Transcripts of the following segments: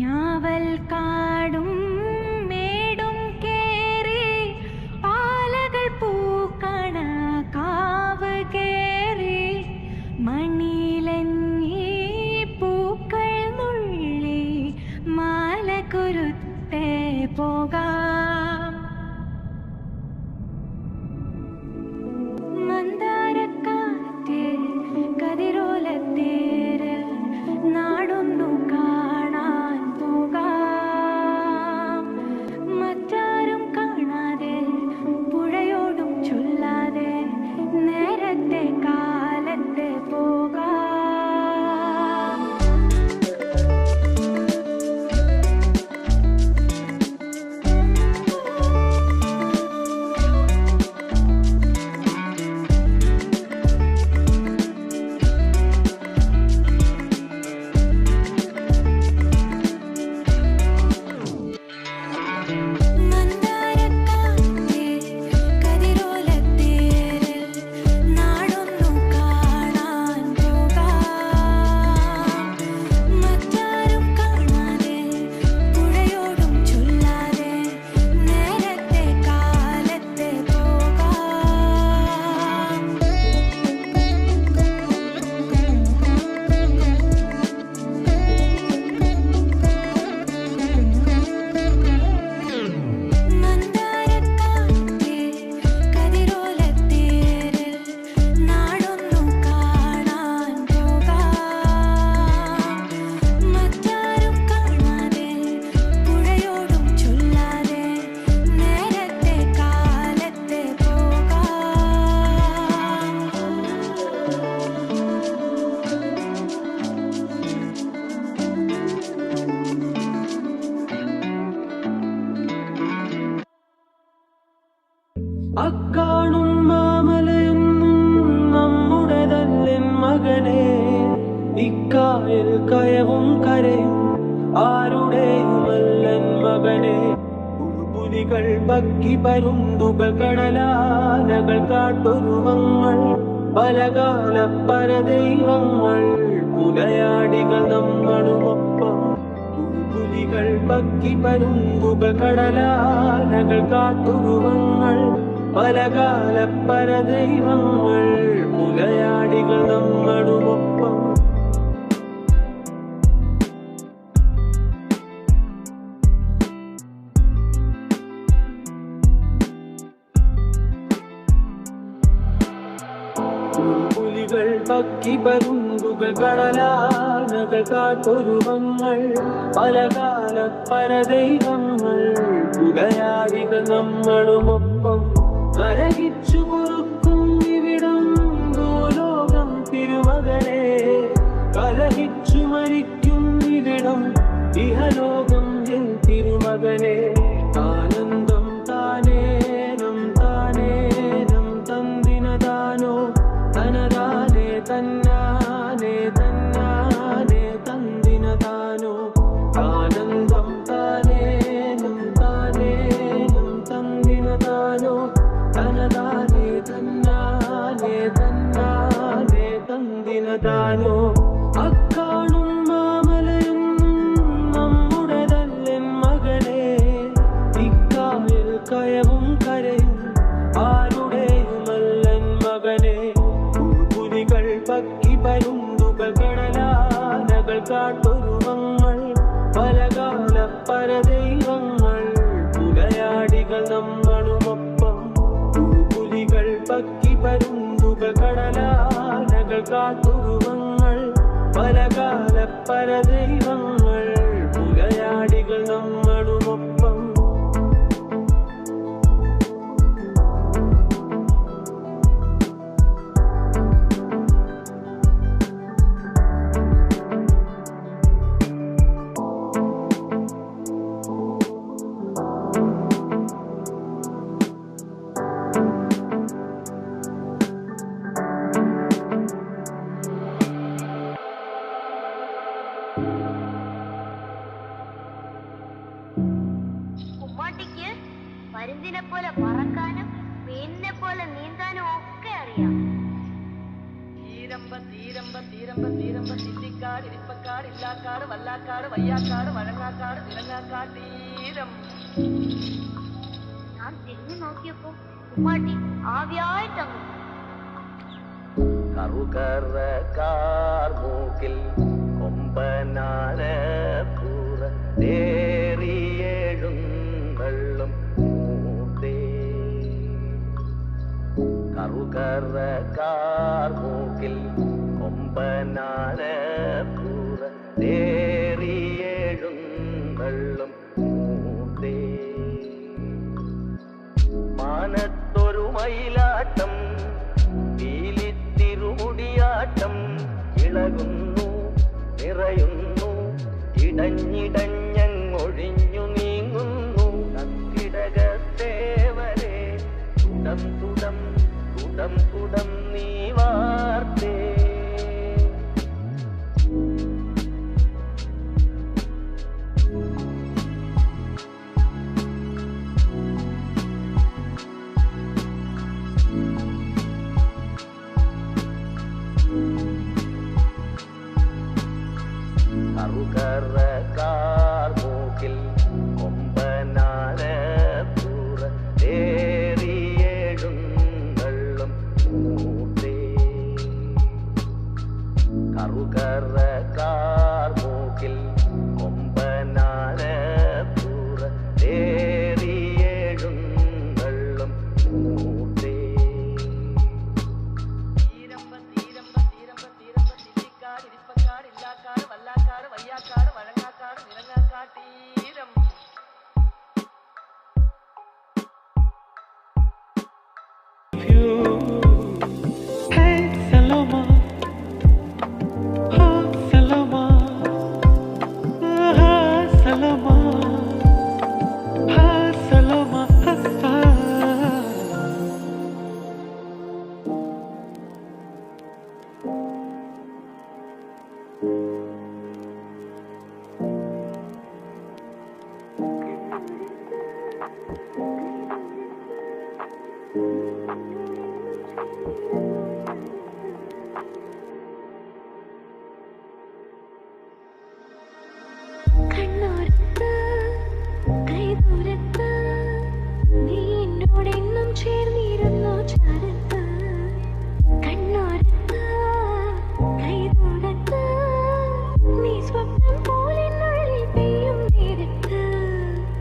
ഞാവൽ കാടും മേടും കേറി പാലകൾ പൂക്കണ കാവ് കേറി മണിലഞ്ഞി പൂക്കൾ നുള്ളി മാല കുരുത്തെ പോകാം. മന്ദാരക്കാറ്റിൽ കതിരോലത്തേര് നാടൊന്നു കാണാൻ പോകാം. മറ്റാരും കാണാതെ പുഴയോടും ചൊല്ലാതെ നേരത്തെ കാലത്തെ പോകാം. അക്കാണും മാമലയൊന്നും നമ്മുടേതല്ലെൻ മകനെ. ഇക്കായൽ കയവും കരയും ആരുടെയുമല്ലൻ മകനെ. പുലികൾ പക്കി പരുന്തുകൾ കടലാനകൾ കാട്ടൊരുവങ്ങൾ പലകാല പരദൈവങ്ങൾ പുലയാടികൾ നമ്മളുമൊപ്പം. പുലികൾ പക്കി പരുന്തുകൾ കടലാനകൾ കാട്ടുരുവങ്ങൾ പലകാല പരദൈവങ്ങൾ പുലയാടികൾ നമ്മളുമൊപ്പം. പുലികൾ പക്കി പരുന്തുകൾ കടലാനകൾ കാട്ടൊരുവങ്ങൾ പലകാല പരദൈവങ്ങൾ പുലയാടികൾ നമ്മളുമൊപ്പം. കരകിച്ചു പൊറുക്കും ഇവിടം ഭൂലോകം തിരുമകനെ. കലഹിച്ചു മരിക്കും ഇവിടം ഇഹലോകം എൻ തിരുമകനെ. ആനന്ദം താനേനം താനേനം തന്തിനതാനോ തനതാനേ തന്നാനേ തന്നാനേ തന്തിനതാനോ. ആനന്ദം താനേനം താനേനം തന്തിനതാനോ തനതാനേ തന്നാനേ തന്നാനേ തന്തിനതാനോ. അക്കാണും മാമലയൊന്നും നമ്മുടേതല്ലെൻ മകനെ. ഇക്കായൽ കയവും കരയും ആരുടെയുമല്ലൻ മകനെ. പുലികൾ പക്കി പരുന്തുകൾ കടലാനകൾ കാട്ടൊരുവങ്ങൾ പലകാല പരദൈവങ്ങൾ പുലയാടികൾ നമ്മളുമൊപ്പം. പുലികൾ പക്കി പരുന്തുകൾ കടലാനകൾ കാട്ടുരുവങ്ങൾ പലകാല പരദൈവങ്ങൾ പുലയാടികൾ നമ്മളുമൊപ്പം. പരുന്തിനെ പോലെ പറക്കാനും മീനിനെ പോലെ നീന്താനും ഒക്കെ അറിയാം. ഞാൻ തിരിഞ്ഞു നോക്കിയപ്പോ ഉമ്മാട്ടി ആവിയായിട്ടങ്ങ് കറുകറ കാർമൂക്കിൽ കൊമ്പനാന പൂറേറിയേഴും മൂത്തേ കറുകറ കാർമൂക്കിൽ കൊമ്പനാന പൂറേറിയേഴും മൂത്തേ മാനത്തൊരു മയിലാട്ടം തിരുമുടിയാട്ടം ഇളകുന്നു നിറയുന്നു ഇടഞ്ഞിടഞ്ഞൊഴിഞ്ഞു നീങ്ങുന്നു കത്തിടകത്തേവരെ തുടം തുടം തുടം തുടം നീ വാർത്തേ കറുകറ കാർമൂക്കിൽ കൊമ്പനാന പൂറേറിയേഴും മൂത്തേ കറുകറ കാർമൂക്കിൽ കൊമ്പനാന പൂറേറിയേഴും മൂത്തേ കണ്ണോരത്ത് കൈദൂരത്ത് നീ എന്നോടെന്നും ചേർന്നിരുന്നു ചാരത്ത് കണ്ണോരത്ത് കൈദൂരത്ത് നീ സ്വപ്നം പോലെന്നുള്ളിൽ പെയ്യും നേരത്ത്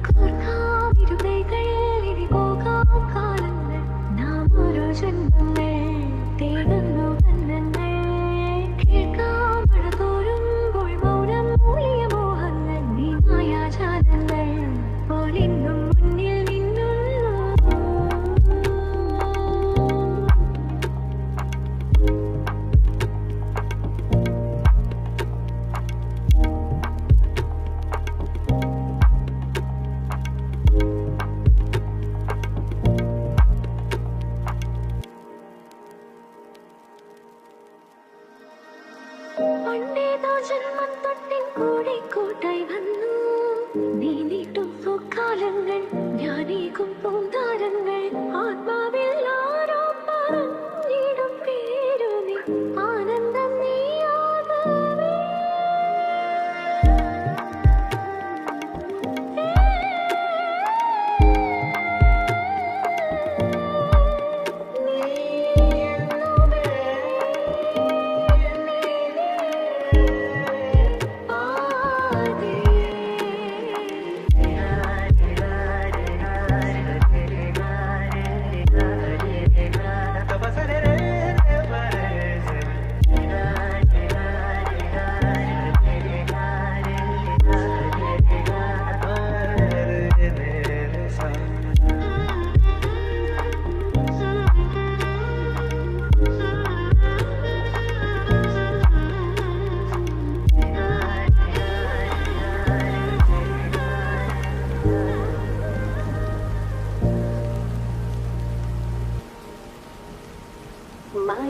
കോർക്കാവിരുകൈകൾ ഇനി പോകാം കാലങ്ങൾ നാം ഓരോ ജന്മങ്ങൾ തേടുന്നു ബന്ധങ്ങൾ കേൾക്കാം മഴ തോരുമ്പോൾ മൗനം മൂളിയ മോഹങ്ങൾ നീ മായാജാലങ്ങൾ പോലിന്നും മുന്നിൽ നിന്നുള്ളൂ പണ്ടേതോ ജന്മം തൊട്ടിൻ കൂടെ കൂട്ടായി വന്നു നീ നീട്ടും സുക്കാലങ്ങൾ ഞാനീകും പൂന്താരങ്ങൾ ആത്മാവിൽ ആരോ പറഞ്ഞിടും പേരു നീ ആനന്ദം നീയാകവേ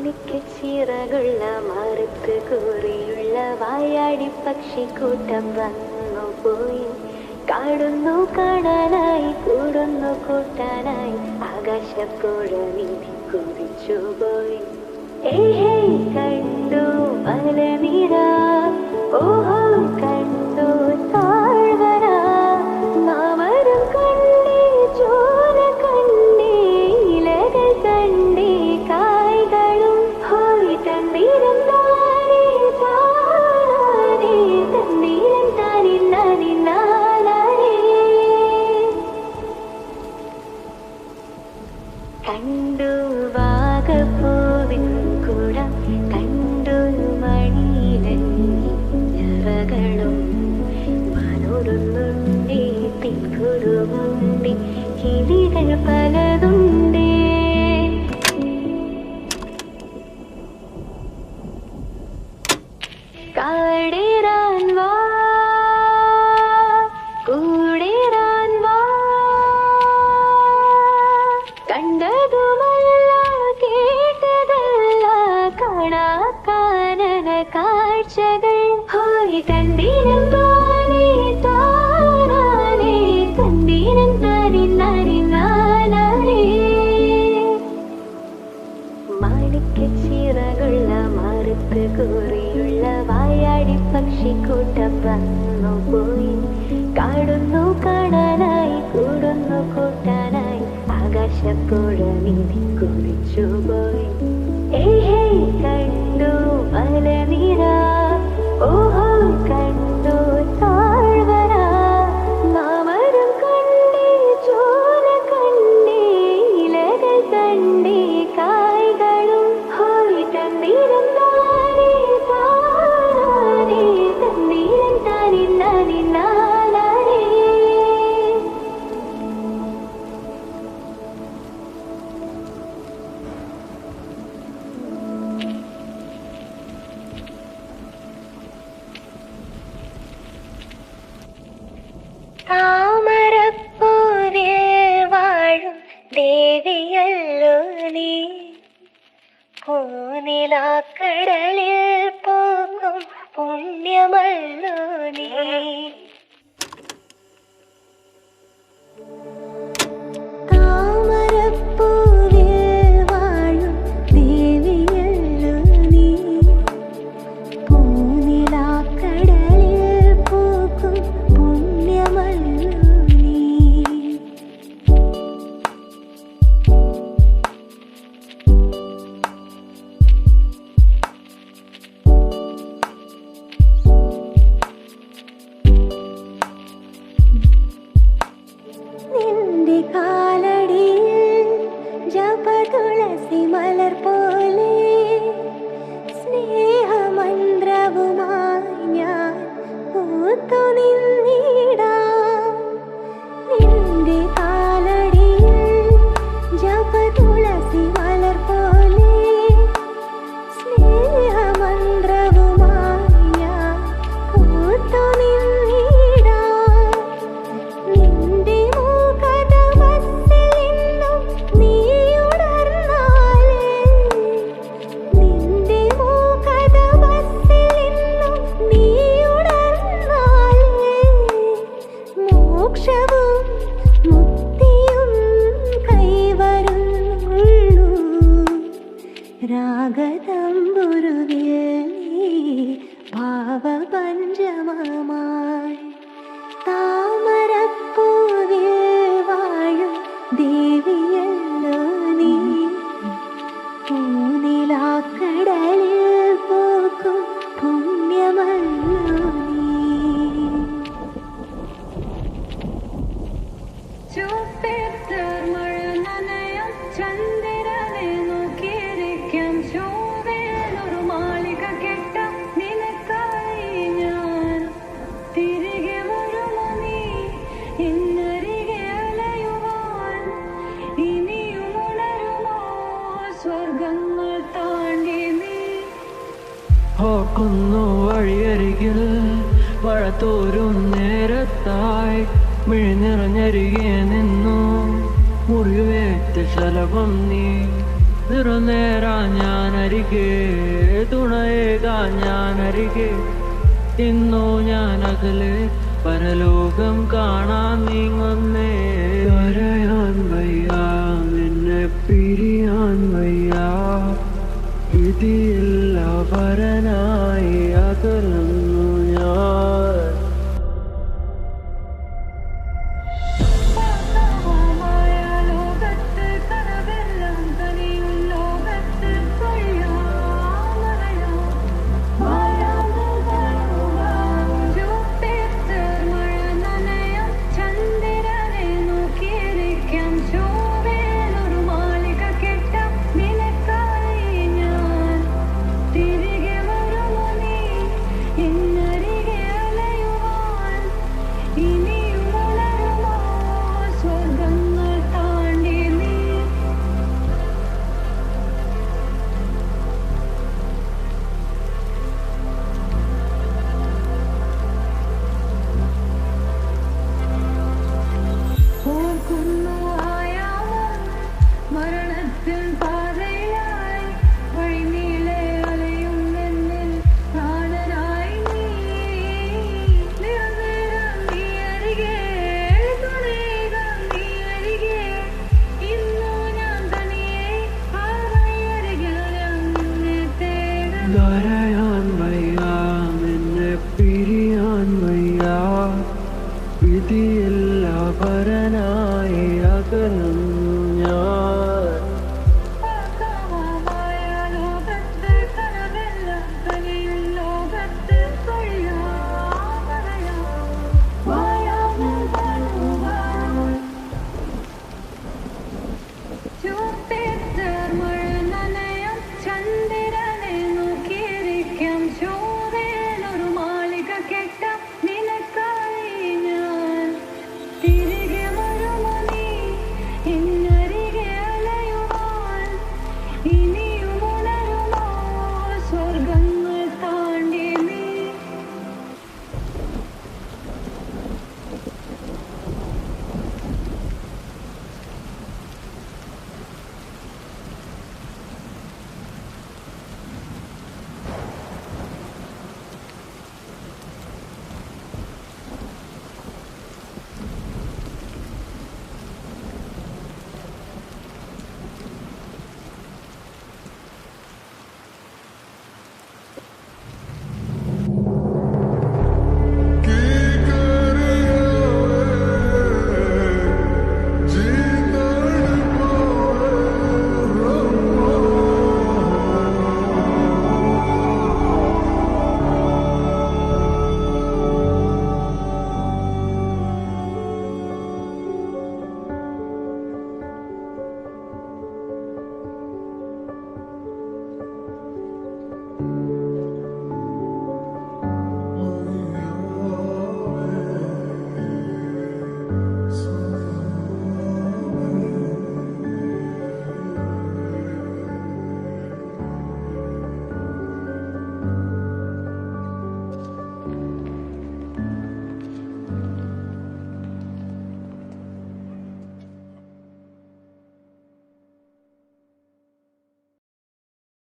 മാണിക്കച്ചിറകുള്ള മറുത്ത് കൂറിയുള്ള വായാടി പക്ഷിക്കൂട്ടം വന്നു പോയി കാണുന്നു കാണാനായി കൂടുന്നു കൂട്ടാനായി ആകാശപ്പുഴ നീന്തി കുതിച്ചു പോയി കണ്ടു മലനിര ഓഹോ കണ്ടു താഴ്വര മാമരം കണ്ടേ ചോര കണ്ടേ ഇലകൾ കണ്ടേ കായ്കളും ഹോയ് തണ്ണീരം താനേ താനേ തണ്ണീരം താനേ നാനേ നാനേ കണ്ടു വാഗപ്പൂവിൻ കുടം കണ്ടു മണിയിലഞ്ഞറകളും മനോടുന്നുണ്ടേ പിൻകുറുമുണ്ടേ കിളികൾ പലതുണ്ടേ കാടേറാൻ വാ കൂടേറാൻ വാ കണ്ടതുമല്ല കേട്ടതല്ല കാണാക്കാനന കാഴ്ചകൾ ഹോയ് തണ്ടീരം താനേ താനേ തണ്ടീരം താനേ നാനേ നാനേ മാണിക്കച്ചിറകുള്ള മറുത്ത് കൂറിയുള്ള വായാടി പക്ഷിക്കൂട്ടം വന്നു പോയി കാണുന്നു കാണാനായി കൂടുന്നു കൂട്ടാനായി ആകാശപ്പുഴ നീതി കുറിച്ചുപോയി കണ്ടു മലനിര ഓഹോ കണ്ടു താഴ്വര മാമരം കണ്ടേ ചോര കണ്ടേ ഇലകൾ കണ്ടേ കായ്കളും ഹോയ് തണ്ണീരം താനേ താനേ തണ്ണീരം താനേ നാനേ നാനേ താമരപ്പൂവിൽ വാഴും ദേവിയല്ലോ നീ പൂനിലാക്കടലിൽ പോകും പുണ്യമല്ലോ നീ താമരപ്പൂവിൽ വാഴും ദേവിയല്ലോ നീ പൂനിലാക്കടലിൽ പോകും പുണ്യമല്ലോ നീ നിന്റെ കാലടിയിൽ ജപതുളസി മലർ പോലെ സ്നേഹമന്ത്രവുമായി ഞാൻ പൂത്തു നിന്നിടാം നിന്റെ കാലടിയിൽ ജപതുളസി മലർ പോലെ സ്നേഹമന്ത്രവുമായി ഞാൻ പൂത്തു നിന്നിടാം നിന്റെ മൂകതമസ്സിൽ നിന്നും നീ ഉണർന്നാലേ നിന്റെ മൂകതമസ്സിൽ നിന്നും നീ ഉണർന്നാലേ മോക്ഷവും മുക്തിയും കൈവരുന്നുള്ളൂ രാഗതമ്പുരുവിൽ നീ ഭാവപഞ്ചമമായി താമരപ്പൂവിൽ വാഴും ദേവിയല്ലോ നീ പൂനിലാക്കടലിൽ പോകും പുണ്യമല്ലോ നീ ചൂപ്പേറ്റർ മഴ നനയും ചന്ദ്രനെ നോക്കിയിരിക്കും ചൊവ്വേലൊരു മാളിക കെട്ടാം നിനക്കായി ഞാൻ തിരികെ വരുമോ നീ എന്നരികെ അലയുവാൻ ഇനിയും ഉണരുമോ സ്വർഗങ്ങൾ താണ്ടി നീ ഓർക്കുന്നു വഴിയരികിൽ മഴ തോരും നേരത്തായി മിഴി നിറഞ്ഞരികെ നിന്നു മുറിവേറ്റ ശലഭം നീ നിറനേരാ ഞാനരികെ തുണയേകാ ഞാനരികെ ഇന്നു ഞാൻ അകലെ പരലോകം കാണാൻ നീങ്ങുന്നേ കരയാൻ വയ്യ നിന്നെ പിരിയാൻ വയ്യ ഈ പരനായി അകലുന്നു ഞാൻ. മരണത്തിൻ പാതയായി വഴിനീളെ അലയുന്നെന്നിൽ പ്രാണനായി നീ. നിറനേരം നീ അരികെ, തുണേകം നീ അരികെ. ഇന്നു ഞാൻ തനിയെ ആ വഴിയരികിൽ ഞാൻ നിന്നെ തേടുന്നു. കരയാൻ വയ്യ, നിന്നെ പിരിയാൻ വയ്യ, വിധിയില്ല പരനായി അകലുന്നു